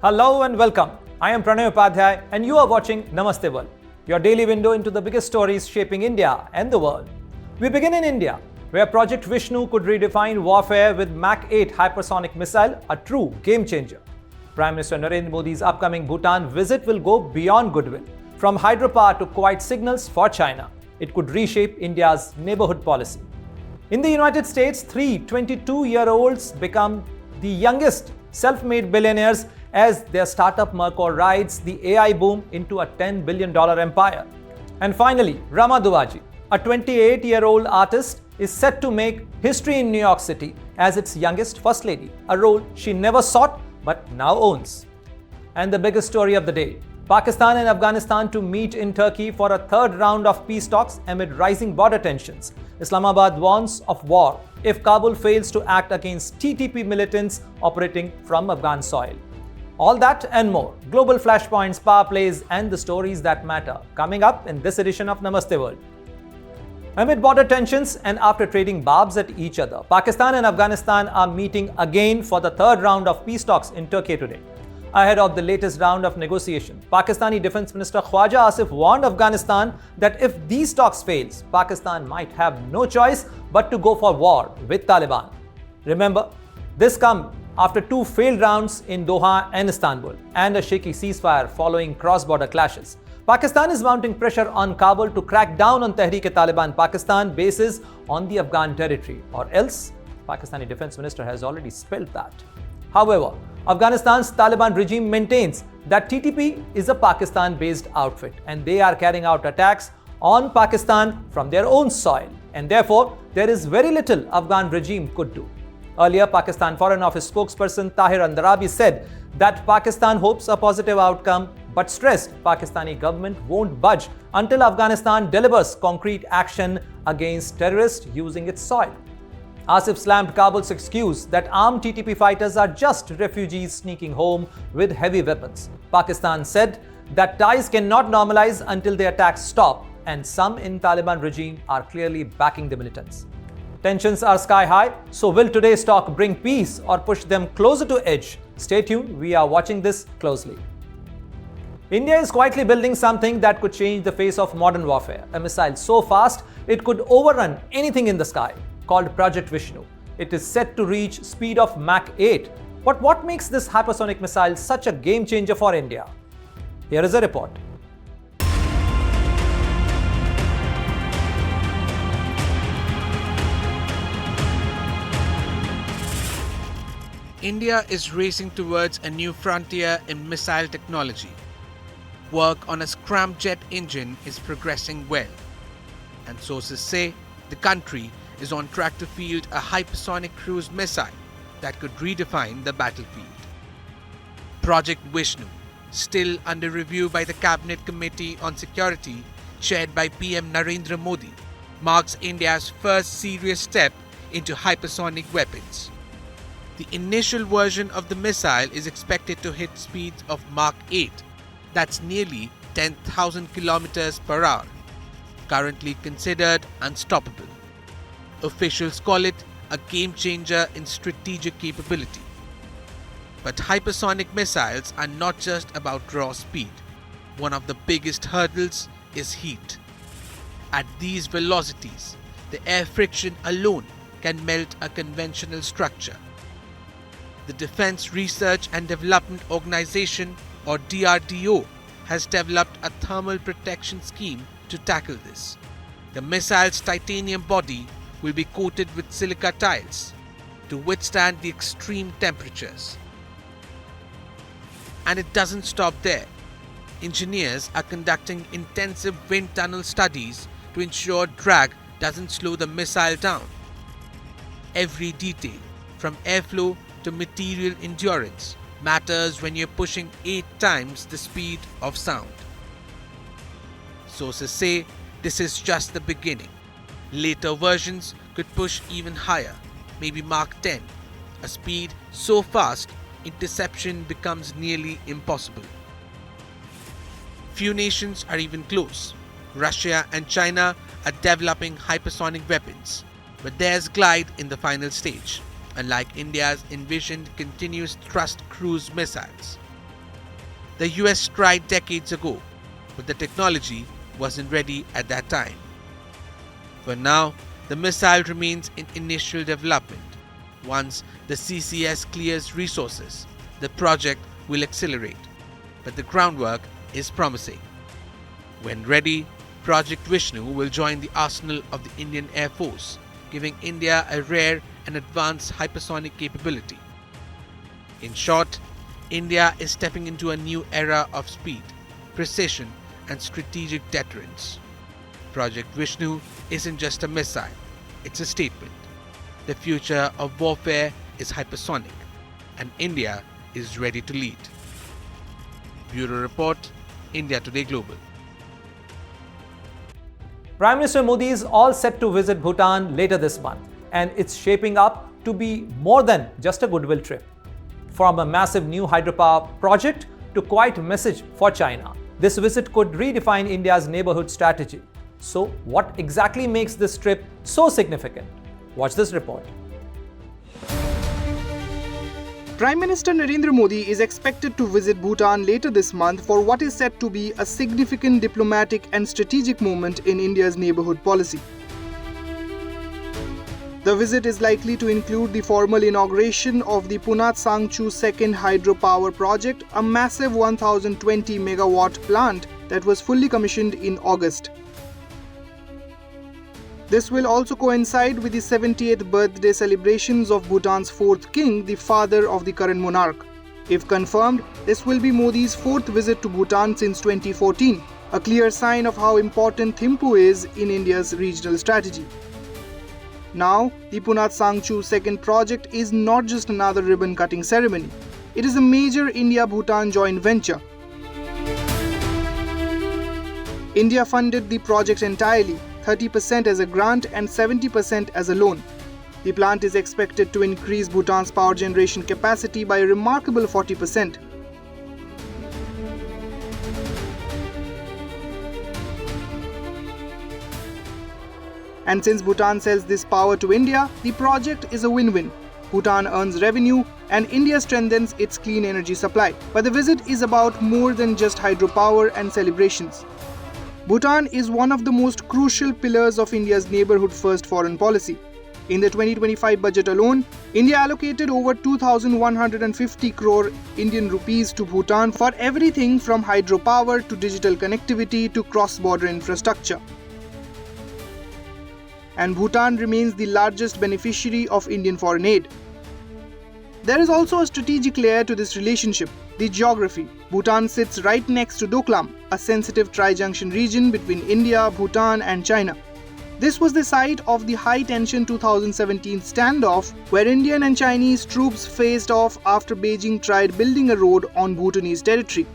Hello and welcome. I am Pranay Upadhyay and you are watching Namaste World, your daily window into the biggest stories shaping India and the world. We begin in India, where Project Vishnu could redefine warfare with Mach 8 hypersonic missile, a true game changer. Prime Minister Narendra Modi's upcoming Bhutan visit will go beyond goodwill. From hydropower to quiet signals for China, it could reshape India's neighborhood policy. In the United States, three 22-year-olds become the youngest self-made billionaires as their startup Mercor rides the AI boom into a $10 billion empire. And finally, Rama Duvaji, a 28-year-old artist, is set to make history in New York City as its youngest First Lady, a role she never sought but now owns. And the biggest story of the day, Pakistan and Afghanistan to meet in Turkey for a third round of peace talks amid rising border tensions. Islamabad warns of war if Kabul fails to act against TTP militants operating from Afghan soil. All that and more, global flashpoints, power plays and the stories that matter, coming up in this edition of Namaste World. Amid border tensions and after trading barbs at each other, Pakistan and Afghanistan are meeting again for the third round of peace talks in Turkey today. Ahead of the latest round of negotiation, Pakistani Defense Minister Khawaja Asif warned Afghanistan that if these talks fails, Pakistan might have no choice but to go for war with Taliban. Remember, this comes after two failed rounds in Doha and Istanbul and a shaky ceasefire following cross-border clashes. Pakistan is mounting pressure on Kabul to crack down on Tehreek-e-Taliban Pakistan bases on the Afghan territory, or else Pakistani Defense Minister has already spelled that. However, Afghanistan's Taliban regime maintains that TTP is a Pakistan-based outfit and they are carrying out attacks on Pakistan from their own soil, and therefore there is very little Afghan regime could do. Earlier, Pakistan Foreign Office spokesperson Tahir Andarabi said that Pakistan hopes a positive outcome but stressed Pakistani government won't budge until Afghanistan delivers concrete action against terrorists using its soil. Asif slammed Kabul's excuse that armed TTP fighters are just refugees sneaking home with heavy weapons. Pakistan said that ties cannot normalize until the attacks stop, and some in Taliban regime are clearly backing the militants. Tensions are sky high, so will today's talk bring peace or push them closer to edge? Stay tuned, we are watching this closely. India is quietly building something that could change the face of modern warfare. A missile so fast it could overrun anything in the sky, called Project Vishnu. It is set to reach speed of Mach 8. But what makes this hypersonic missile such a game changer for India? Here is a report. India is racing towards a new frontier in missile technology. Work on a scramjet engine is progressing well, and sources say the country is on track to field a hypersonic cruise missile that could redefine the battlefield. Project Vishnu, still under review by the Cabinet Committee on Security, chaired by PM Narendra Modi, marks India's first serious step into hypersonic weapons. The initial version of the missile is expected to hit speeds of Mach 8, that's nearly 10,000 kilometers per hour, currently considered unstoppable. Officials call it a game changer in strategic capability. But hypersonic missiles are not just about raw speed. One of the biggest hurdles is heat. At these velocities, the air friction alone can melt a conventional structure. The Defense Research and Development Organization, or DRDO, has developed a thermal protection scheme to tackle this. The missile's titanium body will be coated with silica tiles to withstand the extreme temperatures. And it doesn't stop there. Engineers are conducting intensive wind tunnel studies to ensure drag doesn't slow the missile down. Every detail, from airflow to material endurance, matters when you're pushing 8 times the speed of sound. Sources say this is just the beginning. Later versions could push even higher, maybe Mach 10, a speed so fast interception becomes nearly impossible. Few nations are even close. Russia and China are developing hypersonic weapons, but theirs glide in the final stage, unlike India's envisioned continuous thrust cruise missiles. The US tried decades ago, but the technology wasn't ready at that time. For now, the missile remains in initial development. Once the CCS clears resources, the project will accelerate, but the groundwork is promising. When ready, Project Vishnu will join the arsenal of the Indian Air Force, giving India a rare and advanced hypersonic capability. In short, India is stepping into a new era of speed, precision, and strategic deterrence. Project Vishnu isn't just a missile, it's a statement. The future of warfare is hypersonic, and India is ready to lead. Bureau Report, India Today Global. Prime Minister Modi is all set to visit Bhutan later this month, and it's shaping up to be more than just a goodwill trip. From a massive new hydropower project to quite a message for China, this visit could redefine India's neighborhood strategy. So, what exactly makes this trip so significant? Watch this report. Prime Minister Narendra Modi is expected to visit Bhutan later this month for what is said to be a significant diplomatic and strategic moment in India's neighborhood policy. The visit is likely to include the formal inauguration of the Punat Sangchu second hydropower project, a massive 1020 megawatt plant that was fully commissioned in August. This will also coincide with the 78th birthday celebrations of Bhutan's fourth king, the father of the current monarch. If confirmed, this will be Modi's fourth visit to Bhutan since 2014, a clear sign of how important Thimphu is in India's regional strategy. Now, the Punat Sangchu second project is not just another ribbon-cutting ceremony. It is a major India-Bhutan joint venture. India funded the project entirely, 30% as a grant and 70% as a loan. The plant is expected to increase Bhutan's power generation capacity by a remarkable 40%. And since Bhutan sells this power to India, the project is a win-win. Bhutan earns revenue and India strengthens its clean energy supply. But the visit is about more than just hydropower and celebrations. Bhutan is one of the most crucial pillars of India's neighborhood-first foreign policy. In the 2025 budget alone, India allocated over 2,150 crore Indian rupees to Bhutan for everything from hydropower to digital connectivity to cross-border infrastructure. And Bhutan remains the largest beneficiary of Indian foreign aid. There is also a strategic layer to this relationship, the geography. Bhutan sits right next to Doklam, a sensitive tri-junction region between India, Bhutan and China. This was the site of the high-tension 2017 standoff where Indian and Chinese troops faced off after Beijing tried building a road on Bhutanese territory.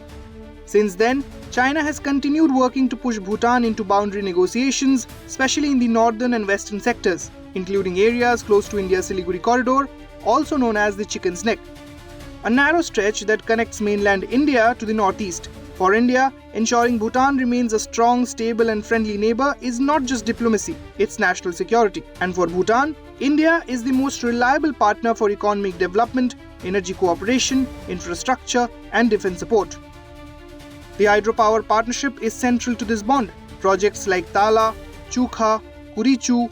Since then, China has continued working to push Bhutan into boundary negotiations, especially in the northern and western sectors, including areas close to India's Siliguri corridor, also known as the Chicken's Neck, a narrow stretch that connects mainland India to the northeast. For India, ensuring Bhutan remains a strong, stable and friendly neighbor is not just diplomacy, it's national security. And for Bhutan, India is the most reliable partner for economic development, energy cooperation, infrastructure and defense support. The hydropower partnership is central to this bond. Projects like Tala, Chukha, Kurichu,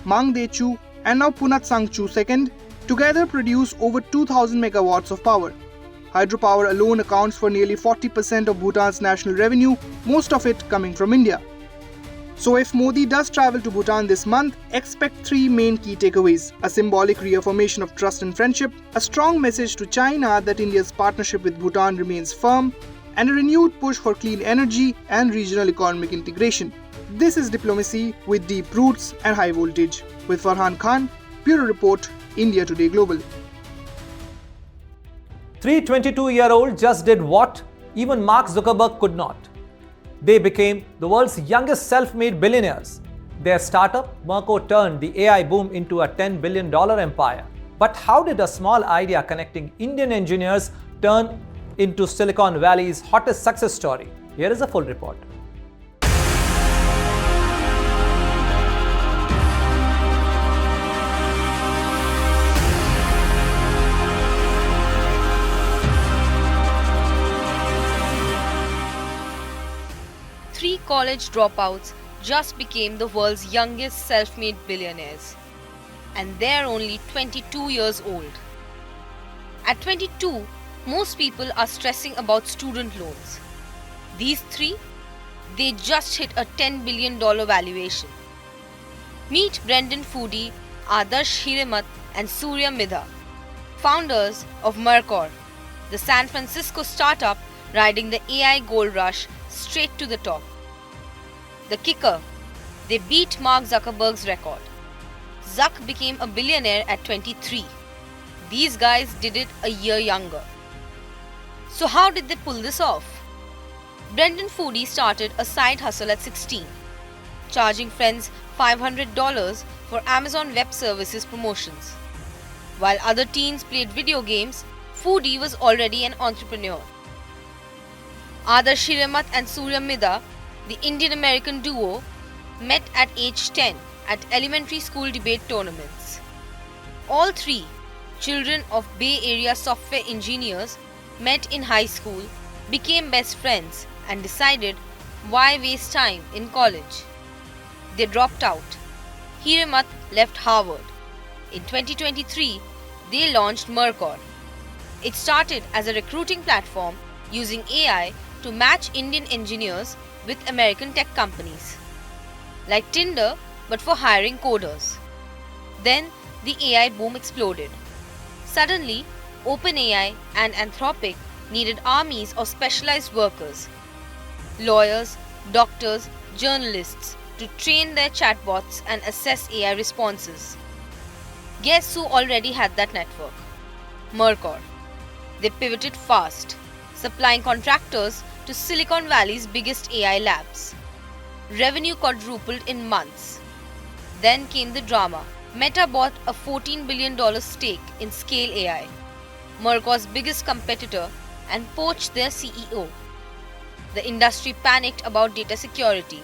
Mangdechu and now Punat Sangchu II together produce over 2,000 megawatts of power. Hydropower alone accounts for nearly 40% of Bhutan's national revenue, most of it coming from India. So if Modi does travel to Bhutan this month, expect three main key takeaways: a symbolic reaffirmation of trust and friendship, a strong message to China that India's partnership with Bhutan remains firm, and a renewed push for clean energy and regional economic integration. This is diplomacy with deep roots and high voltage. With Farhan Khan, Bureau Report, India Today Global. Three 22-year-olds just did what even Mark Zuckerberg could not. They became the world's youngest self-made billionaires. Their startup, Merco, turned the AI boom into a $10 billion empire. But how did a small idea connecting Indian engineers turn into Silicon Valley's hottest success story? Here is a full report. three college dropouts just became the world's youngest self-made billionaires. And they're only 22 years old. At 22, most people are stressing about student loans. These three, they just hit a $10 billion valuation. Meet Brendan Foodie, Adarsh Hiremat and Surya Midha, founders of Mercor, the San Francisco startup riding the AI gold rush straight to the top. The kicker, they beat Mark Zuckerberg's record. Zuck became a billionaire at 23. These guys did it a year younger. So how did they pull this off? Brendan Foodie started a side hustle at 16, charging friends $500 for Amazon Web Services promotions. While other teens played video games, Foodie was already an entrepreneur. Adarsh Hiremat and Surya Midha, the Indian-American duo, met at age 10 at elementary school debate tournaments. All three, children of Bay Area software engineers, met in high school, became best friends and decided why waste time in college. They dropped out. Hiremat left Harvard. In 2023, they launched Mercor. It started as a recruiting platform using AI to match Indian engineers with American tech companies. Like Tinder, but for hiring coders. Then the AI boom exploded. Suddenly, OpenAI and Anthropic needed armies of specialized workers, lawyers, doctors, journalists, to train their chatbots and assess AI responses. Guess who already had that network? Mercor. They pivoted fast, supplying contractors to Silicon Valley's biggest AI labs. Revenue quadrupled in months. Then came the drama. Meta bought a $14 billion stake in Scale AI, Mercor's biggest competitor, and poached their CEO. The industry panicked about data security.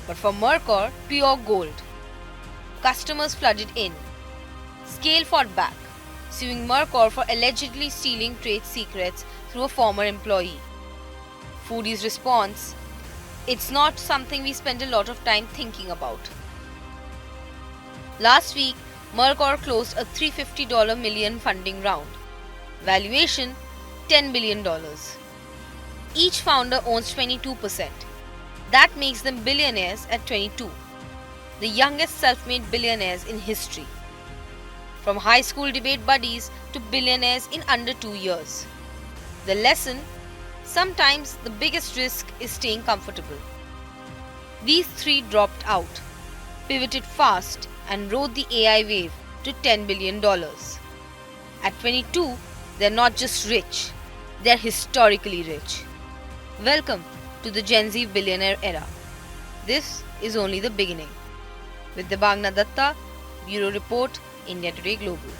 But for Mercor, pure gold. Customers flooded in. Scale fought back, suing Mercor for allegedly stealing trade secrets through a former employee. Foodie's response: "It's not something we spend a lot of time thinking about." Last week, Mercor closed a $350 million funding round. Valuation $10 billion. Each founder owns 22%. That makes them billionaires at 22. The youngest self-made billionaires in history. From high school debate buddies to billionaires in under 2 years. The lesson: sometimes the biggest risk is staying comfortable. These three dropped out, pivoted fast, and rode the AI wave to $10 billion. At 22, they're not just rich, they're historically rich. Welcome to the Gen Z billionaire era. This is only the beginning. With Debagna Datta, Bureau Report, India Today Global.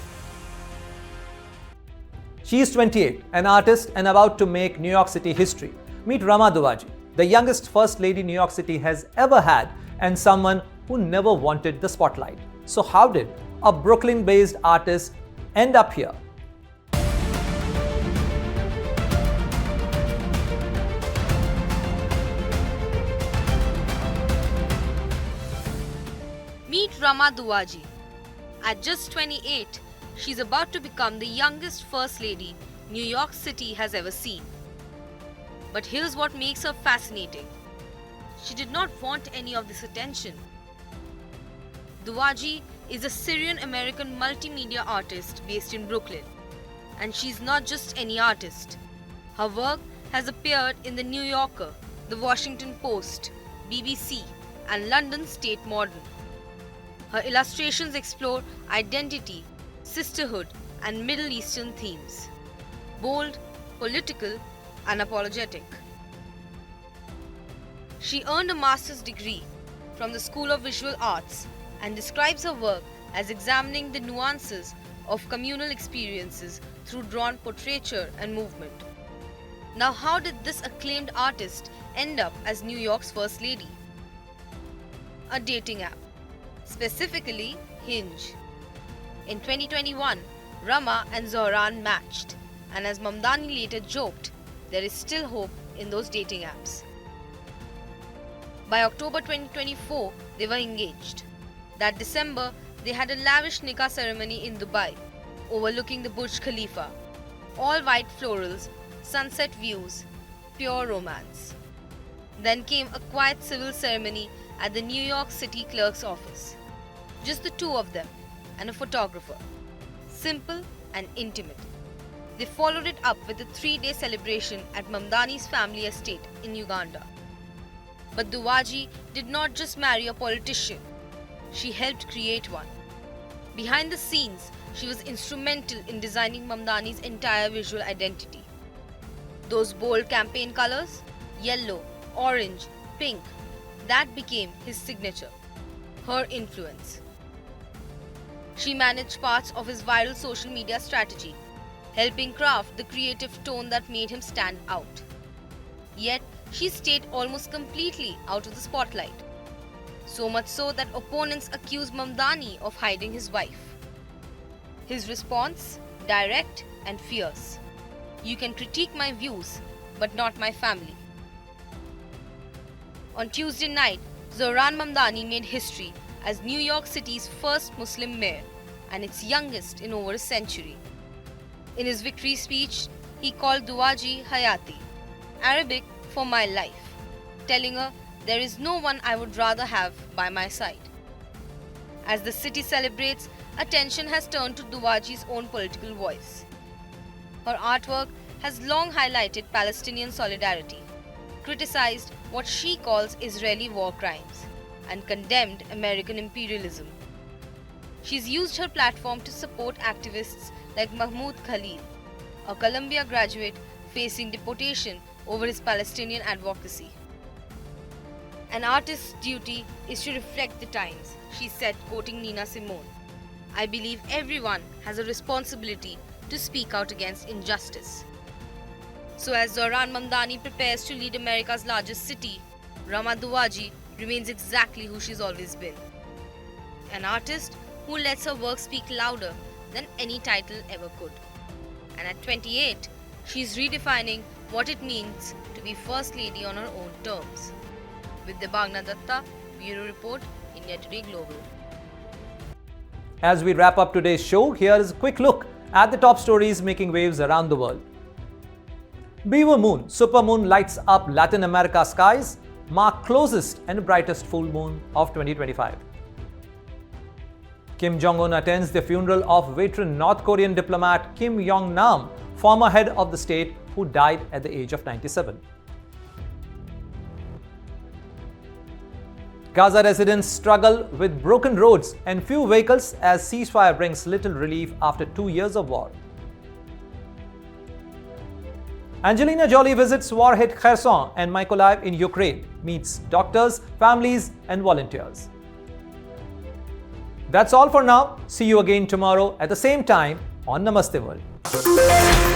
She is 28, an artist and about to make New York City history. Meet Rama Duwaji, the youngest First Lady New York City has ever had and someone who never wanted the spotlight. So how did a Brooklyn-based artist end up here? Meet Rama Duwaji. At just 28, she's about to become the youngest First Lady New York City has ever seen. But here's what makes her fascinating. She did not want any of this attention. Duwaji is a Syrian-American multimedia artist based in Brooklyn. And she's not just any artist. Her work has appeared in The New Yorker, The Washington Post, BBC, and London State Modern. Her illustrations explore identity, sisterhood, and Middle Eastern themes. Bold, political, and apologetic. She earned a master's degree from the School of Visual Arts and describes her work as examining the nuances of communal experiences through drawn portraiture and movement. Now, how did this acclaimed artist end up as New York's First Lady? A dating app, specifically Hinge. In 2021, Rama and Zohran matched, and as Mamdani later joked, there is still hope in those dating apps. By October 2024, they were engaged. That December, they had a lavish nikah ceremony in Dubai, overlooking the Burj Khalifa. All white florals, sunset views, pure romance. Then came a quiet civil ceremony at the New York City clerk's office. Just the two of them and a photographer. Simple and intimate. They followed it up with a 3-day celebration at Mamdani's family estate in Uganda. But Duwaji did not just marry a politician. She helped create one. Behind the scenes, she was instrumental in designing Mamdani's entire visual identity. Those bold campaign colors, yellow, orange, pink, that became his signature, her influence. She managed parts of his viral social media strategy, helping craft the creative tone that made him stand out. Yet, she stayed almost completely out of the spotlight. So much so that opponents accused Mamdani of hiding his wife. His response, direct and fierce. You can critique my views, but not my family. On Tuesday night, Zohran Mamdani made history as New York City's first Muslim mayor and its youngest in over a century. In his victory speech, he called Duwaji Hayati, Arabic for my life, telling her there is no one I would rather have by my side. As the city celebrates, attention has turned to Duwaji's own political voice. Her artwork has long highlighted Palestinian solidarity, criticized what she calls Israeli war crimes, and condemned American imperialism. She's used her platform to support activists like Mahmoud Khalil, a Columbia graduate facing deportation over his Palestinian advocacy. An artist's duty is to reflect the times, she said, quoting Nina Simone. I believe everyone has a responsibility to speak out against injustice. So as Zohran Mamdani prepares to lead America's largest city, Rama Duwaji remains exactly who she's always been. An artist who lets her work speak louder than any title ever could. And at 28, she's redefining what it means to be First Lady on her own terms. With Debagna Datta, Bureau Report, India Today Global. As we wrap up today's show, here is a quick look at the top stories making waves around the world. Beaver Moon, supermoon lights up Latin America skies, mark closest and brightest full moon of 2025. Kim Jong-un attends the funeral of veteran North Korean diplomat Kim Yong-nam, former head of the state who died at the age of 97. Gaza residents struggle with broken roads and few vehicles as ceasefire brings little relief after 2 years of war. Angelina Jolie visits war-hit Kherson and Mykolaiv in Ukraine, meets doctors, families and volunteers. That's all for now. See you again tomorrow at the same time on Namaste World.